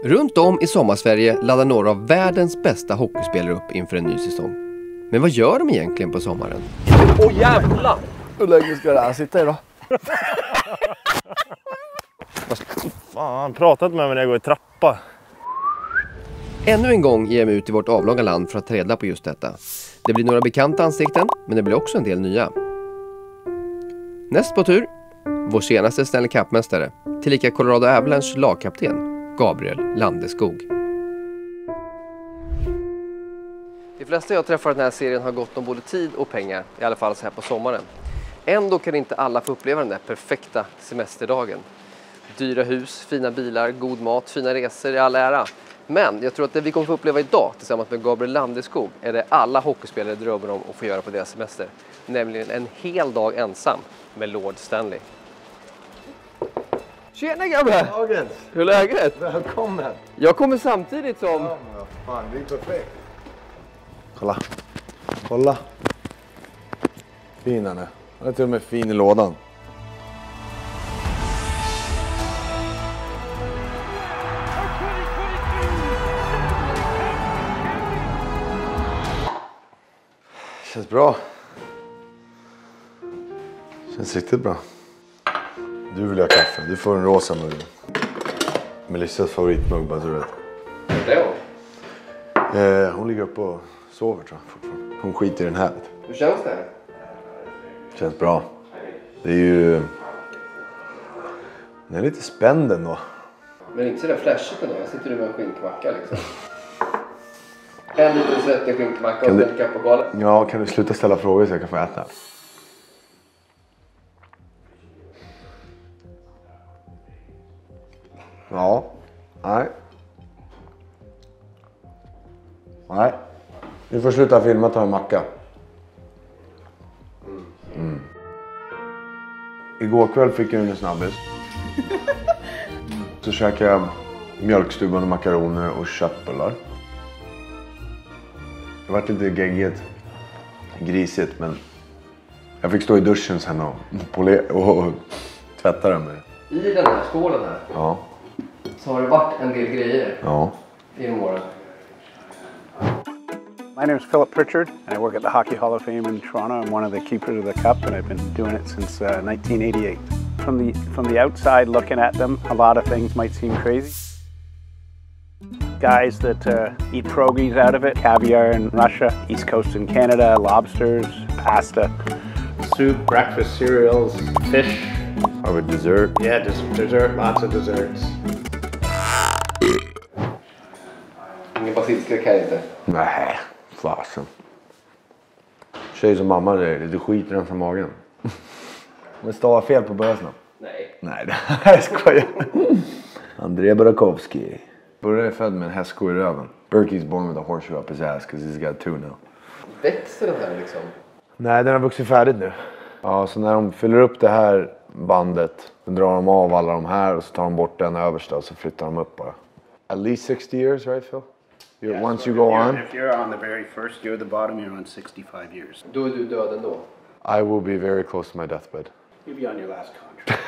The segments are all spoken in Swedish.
Runt om i sommarsverige laddar några av världens bästa hockeyspelare upp inför en ny säsong. Men vad gör de egentligen på sommaren? Åh jävlar! Hur länge ska det här sitta idag? Fan, pratat med mig när jag går i trappa. Ännu en gång ger jag mig ut i vårt avlånga land för att ta reda på just detta. Det blir några bekanta ansikten, men det blir också en del nya. Näst på tur, vår senaste Stanley Cup-mästare, tillika Colorado Avalanche lagkapten, Gabriel Landeskog. De flesta jag träffar i den här serien har gått om både tid och pengar, i alla fall så här på sommaren. Ändå kan inte alla få uppleva den där perfekta semesterdagen. Dyra hus, fina bilar, god mat, fina resor i all ära. Men jag tror att det vi kommer få uppleva idag tillsammans med Gabriel Landeskog är det alla hockeyspelare drömmer om att få göra på deras semester. Nämligen en hel dag ensam med Lord Stanley. Tjena grabbar! Dagens. Hur är läget? Välkommen! Jag kommer samtidigt som... Ja, fan, det är perfekt. Kolla. Kolla. Fin han är. Han är till och med fin i lådan. Känns bra. Känns riktigt bra. Du vill ha kaffe. Du får en rosa mugg. Melissas favoritmugg, bara så du vet. Hon ligger uppe och sover tror jag fortfarande. Hon skiter i den här. Hur känns det? Känns bra. Det är ju... Den är lite spänd ändå. Men inte så där flashigt ändå. Jag sitter nu med en skinkmacka liksom. En liten svettig skinkmacka och en kapp på galet. Ja, kan du sluta ställa frågor så jag kan få äta? Ja. Nej. Nej. Vi får sluta filma och ta en macka. Mm. Igår kväll fick jag en snabbis. Så käkade jag mjölkstubban och makaroner och köttbullar. Det var lite geggigt, grisigt, men jag fick stå i duschen sen och tvätta den med. I den här skålen här Ja. så har det varit en del grejer Ja. genom åren. My name is Philip Pritchard, and I work at the Hockey Hall of Fame in Toronto. I'm one of the keepers of the cup, and I've been doing it since 1988. From the outside looking at them, a lot of things might seem crazy. Guys that eat pierogies out of it, caviar in Russia, East Coast in Canada, lobsters, pasta, soup, breakfast cereals, fish. Har vi dessert? Yeah, dessert, lots of desserts. Ingen basilskräck här inte. Nej, fasen. Tjej som mamma säger, du skiter den från magen. Men stavar fel på början. Nej. Nej, det här skojar. Andrei Burakovsky. Burre är född med en hästsko i röven. Berkey's born with a horseshoe up his ass because he's got two now. Växer den här liksom? Nej, den har vuxit färdigt nu. Ja, så när de fyller upp det här bandet, då drar de av alla de här och så tar de bort den översta och så flyttar de upp bara. At least 60 years, right Phil? Once you go on? If you're on the very first, you're the bottom, you're on 65 years. Då är du död ändå. I will be very close to my deathbed. You'll be on your last contract.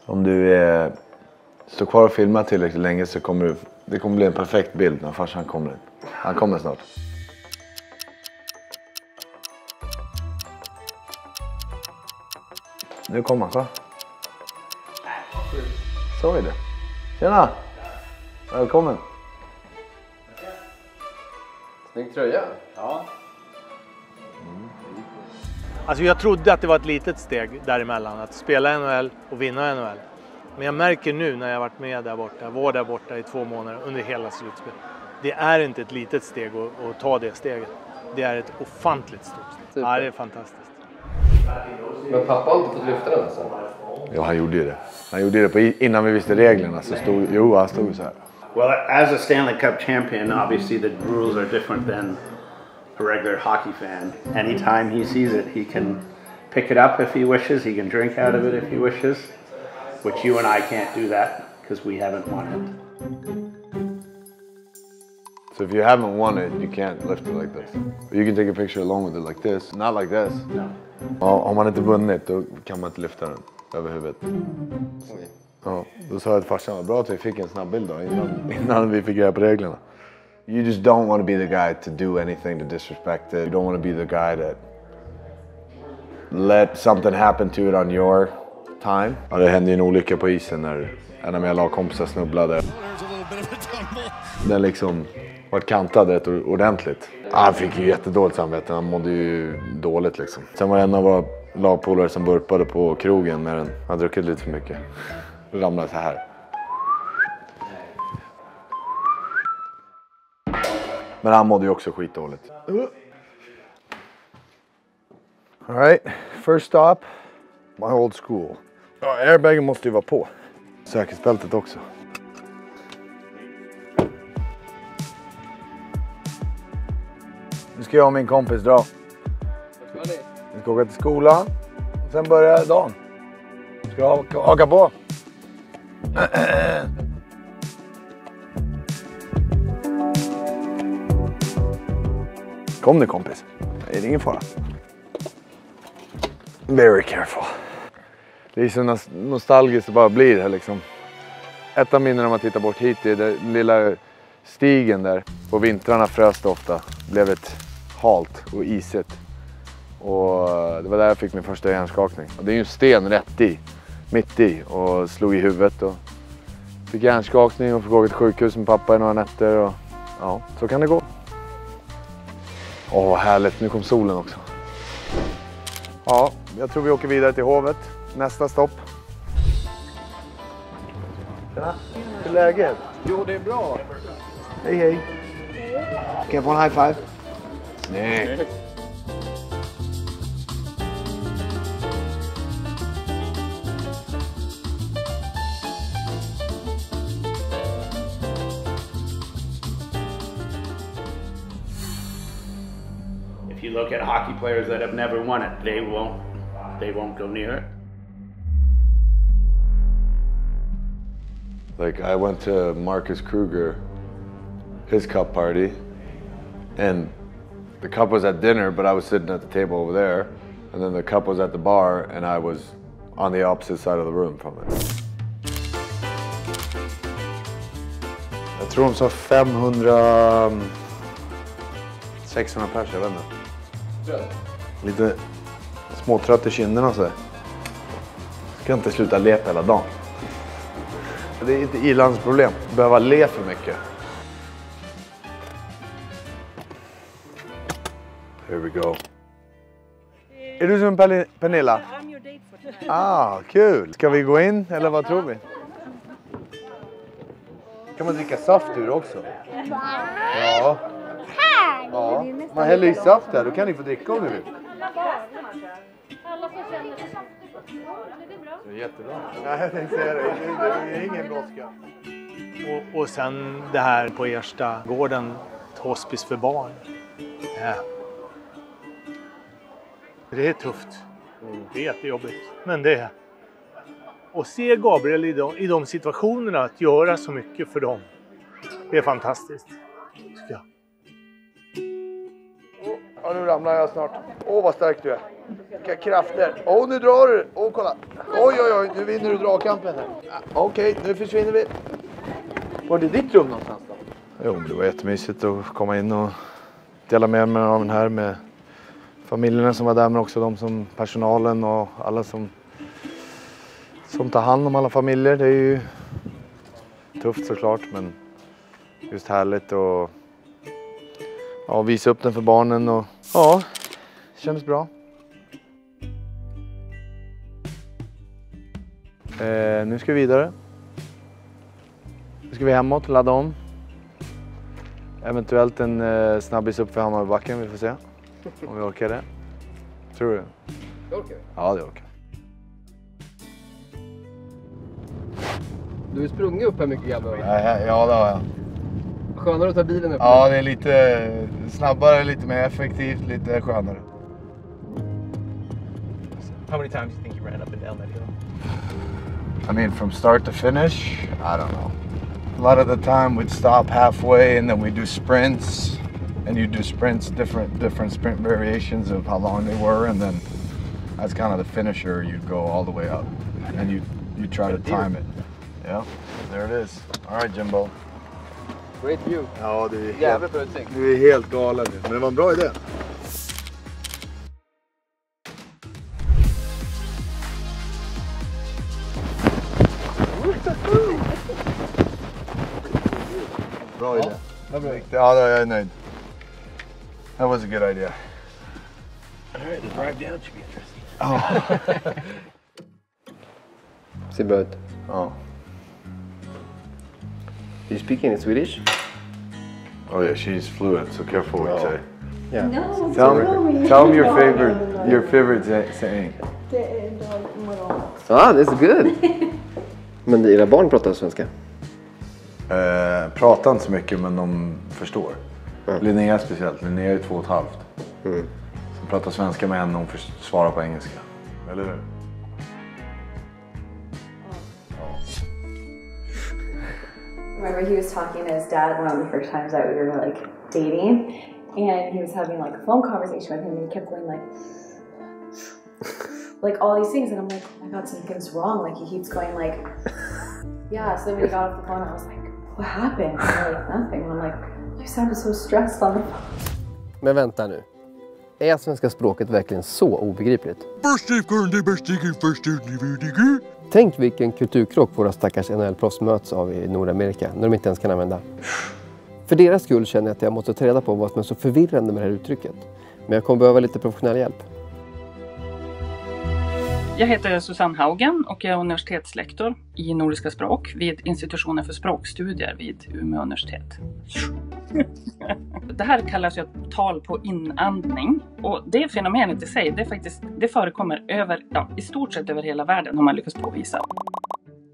Om du står kvar och filmar tillräckligt länge så kommer det kommer bli en perfekt bild när farsan kommer in. Han kommer snart. Nu kommer han, så. Så är det. Tjena! Välkommen! Snygg tröja. Ja. Alltså jag trodde att det var ett litet steg däremellan. Att spela NHL och vinna NHL. Men jag märker nu när jag varit med där borta. Var där borta i 2 månader under hela slutspelet. Det är inte ett litet steg att ta det steget. Det är ett ofantligt stort steg. Ja, det är fantastiskt. Men pappa har inte fått lyfta den alltså? Ja, han gjorde ju det. Han gjorde det innan vi visste reglerna så han stod så här. Well, as a Stanley Cup champion, obviously the rules are different than a regular hockey fan. Anytime he sees it, he can pick it up if he wishes. He can drink out of it if he wishes. Which you and I can't do that because we haven't won it. So if you haven't won it, you can't lift it like this. But you can take a picture along with it like this. Not like this. No. Ja, om man inte vunnit, då kan man inte lyfta den. över huvudet. Ja, då sa jag till farsan, bra att vi fick en snabb bild då innan vi fick reda på reglerna. You just don't want to be the guy to do anything to disrespect it. You don't want to be the guy that let something happen to it on your time. Ja, det hände ju en olycka på isen när en av mina lagkompisar snubblade. Den liksom var kantad rätt ordentligt. Han fick ju jättedåligt samvete, han mådde ju dåligt liksom. Sen var det en av våra lagpolare som burpade på krogen med den. Han druckit lite för mycket. Ramlade så här. Men han mådde ju också skitdåligt. All right, first stop, my old school. Ja, airbagen måste ju vara på. Säkerhetsbältet också. Nu ska jag och min kompis dra. Vi ska åka till skolan. Sen börjar dagen. Ska jag haka på. Kom nu kompis. Det är ingen fara. Very careful. Det är så nostalgiskt det bara blir här liksom. Ett av minnen när man tittar bort hit är den lilla stigen där. På vintrarna frös det ofta. Blev ett halt och isigt. Och det var där jag fick min första hjärnskakning. Och det är ju en sten rätt i. Mitt i. Och slog i huvudet. Och fick hjärnskakning och fick åka till sjukhus med pappa i några nätter. Och ja, så kan det gå. Åh, härligt. Nu kom solen också. Ja, jag tror vi åker vidare till hovet. Nästa stopp. Tjena, hur är läget? Jo, det är bra. Hej, hej. Kan jag få en high five? Nej. If you look at hockey players that have never won it, they won't go near it. Like I went to Marcus Kruger, his cup party, and the cup was at dinner, but I was sitting at the table over there, and then the cup was at the bar, and I was on the opposite side of the room from it. Jag tror de sa 500... 600 pers, jag vet inte. Lite småtrött i kinderna så här. Ska inte sluta le hela dagen. Det är inte ilandsproblem. Behöva le för mycket. Here we go. Är du som Pernilla? I'm your date for tonight. Ah, kul. Ska vi gå in eller vad tror vi? Kan man dricka saft ur också? Ja. Ja, man häller i saft här, då kan ni få dricka om ni vill. Alla som känner det. Det är bra. Det är jättebra. Nej, jag tänkte säga det. Det är ingen brådska. Och sen det här på Ersta gården, ett hospice för barn. Ja. Det är tufft. Det är jättejobbigt. Men det är... Och se Gabriel i de situationerna, att göra så mycket för dem. Det är fantastiskt, tycker jag. Ja, nu ramlar jag snart. Åh, vad stark du är. Vilka krafter. Åh, nu drar du. Åh, kolla. Oj, oj, oj. Nu vinner du dragkampen här. Okej, nu försvinner vi. Var det ditt rum någonstans då? Jo, det var jättemysigt att komma in och dela med mig av den här med familjerna som var där, men också de som personalen och alla som tar hand om alla familjer. Det är ju tufft såklart, men just härligt och ja, visa upp den för barnen och ja, det kändes bra. Nu ska vi vidare. Nu ska vi hemåt, ladda om. Eventuellt en snabbis upp för Hammarbybacken, vi får se om vi orkar det. Tror du? Det orkar vi. Ja, det orkar. Du har sprungit upp här mycket grabbar. Ja, det har jag. Skönare att ta bilen upp. Ja, det är lite snabbare, lite mer effektivt, lite skönare. How many times do you think you ran up and down that hill? I mean, from start to finish, I don't know. A lot of the time we'd stop halfway and then we do sprints. And you do sprints, different sprint variations of how long they were. And then as kind of the finisher, you'd go all the way up. and you try to time it. Yeah, there it is. All right, Jimbo. Great view. Ja, du är Jävligt bra utsikt. Du är helt galen. Men det var en bra idé. Bra idé. Ja, jag är nöjd. That was a good idea. All right, the drive down should be interesting. Ser bra ut. Ja. Do you speak any Swedish? Oh yeah, she's fluent, so careful what you say. Yeah. No, Tell me your favorite saying. Ah, that's good. Men era barn pratar svenska? Pratar inte så mycket, men de förstår. Linnea speciellt. Linnea är 2,5. Så pratar svenska med henne och hon svarar på engelska. Eller hur? Remember he was talking to his dad one of the first times that we were like dating, and he was having like a phone conversation with him, and he kept going like all these things, and I'm like, oh my god, something's wrong. Like he keeps going like, yeah. So then when he got off the phone, I was like, what happened? And they're like, nothing. And I'm like, you sounded so stressed on the phone. Men vänta nu. Är svenska språket verkligen så obegripligt? Tänk vilken kulturkrock våra stackars NHL-proffs möts av i Nordamerika när de inte ens kan använda. För deras skull känner jag att jag måste ta reda på vad som är så förvirrande med det här uttrycket. Men jag kommer behöva lite professionell hjälp. Jag heter Susanne Haugen och jag är universitetslektor i nordiska språk vid institutionen för språkstudier vid Umeå universitet. Det här kallas ju tal på inandning, och det fenomenet i sig, det förekommer i stort sett över hela världen, har man lyckats påvisa.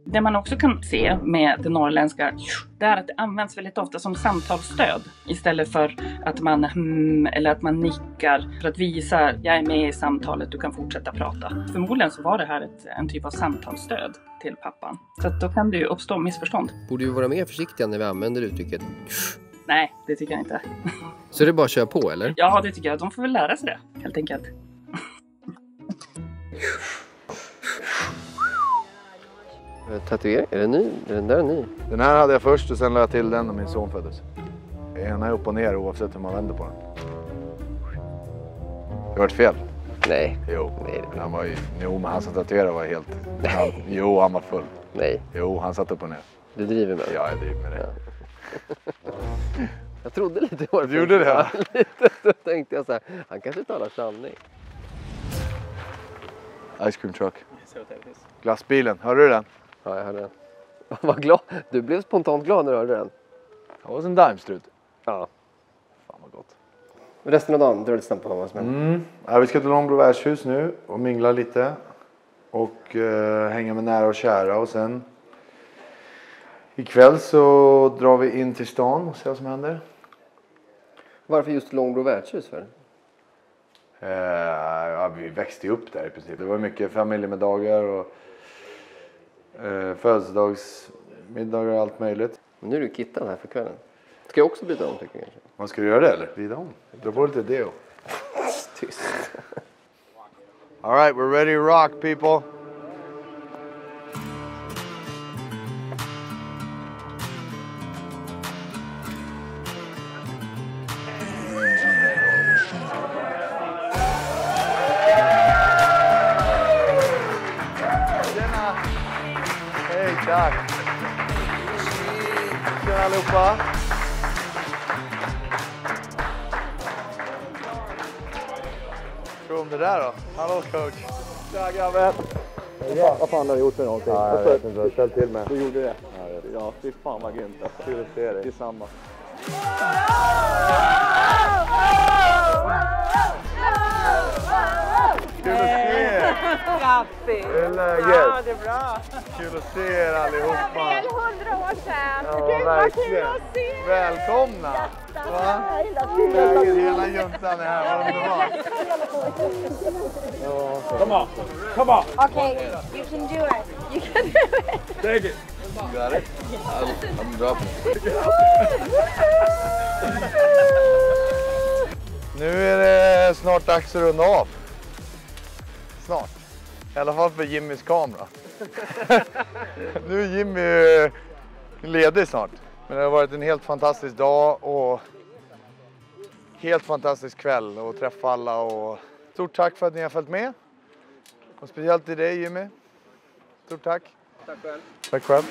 Det man också kan se med det norrländska, det är att det används väldigt ofta som samtalsstöd istället för att man eller att man nickar för att visa jag är med i samtalet, du kan fortsätta prata. Förmodligen så var det här en typ av samtalsstöd till pappan. Så att då kan det ju uppstå missförstånd. Borde vi vara mer försiktiga när vi använder uttrycket? Nej, det tycker jag inte. Så det är bara att köra på, eller? Ja, det tycker jag. De får väl lära sig det, helt enkelt. Tatuering? Är den ny? Är den där ny? Den här hade jag först och sen lade jag till den när min son föddes. Ena är upp och ner oavsett hur man vänder på den. Det var ett fel. Nej. Jo. Nej. Han var ju... Jo, men han som tatuerade var helt... Nej. Jo, han var full. Nej. Jo, han satt upp och ner. Du driver med det? Ja, jag driver med det. Ja. Jag trodde lite på det. Du gjorde det? Ja, lite. Då tänkte jag så här, han kanske talar sanning. Ice cream truck. Glassbilen, hörde du den? Ja, jag hörde den. Vad glad. Du blev spontant glad när du hörde den. Det var en daimstrut. Ja. Fan vad gott. Resten av dagen drar lite snabbt på vad som händer. Ja, vi ska till Långbro värdshus nu och mingla lite. Och hänga med nära och kära. Och sen ikväll så drar vi in till stan och ser vad som händer. Varför just Långbro värdshus för? Ja, vi växte upp där i princip. Det var mycket familjemiddagar och födelsedagsmiddagar och allt möjligt. Men nu är du kittad här för kvällen. Ska jag också byta om tycker jag kanske? Man ska du göra det eller? Vrida om. Dra på lite deo. Tyst. All right, we're ready to rock people. Hej, tack. Tjena allihopa. Tror om det där då? Hallå coach. Tja grabben. Vad fan har du gjort för någonting? Ja, jag vet inte, jag har ställt till med. Du gjorde det? Ja, fy fan vad grymt alltså. Kul att se dig. Detsamma. Kul att se er. Grattis! Hur är läget? Ja, det är bra. Kul att se er allihopa. Väl 100 år sedan. Ja, Gud vad kul verkligen. att se er. Välkomna. Va? Läget, hela juntan är här. Vad underbart. Come on! Okay, you can do it. You can do it. Take it! Got it? I'm dropping. Nu är det snart dags att runda av. Snart. I alla fall för Jimmys kamera. Nu är Jimmy ledig snart. Men det har varit en helt fantastisk dag och helt fantastisk kväll och träffa alla. Och stort tack för att ni har följt med. Och speciellt till dig Jimmy. Stort tack. Tack själv. Tack själv.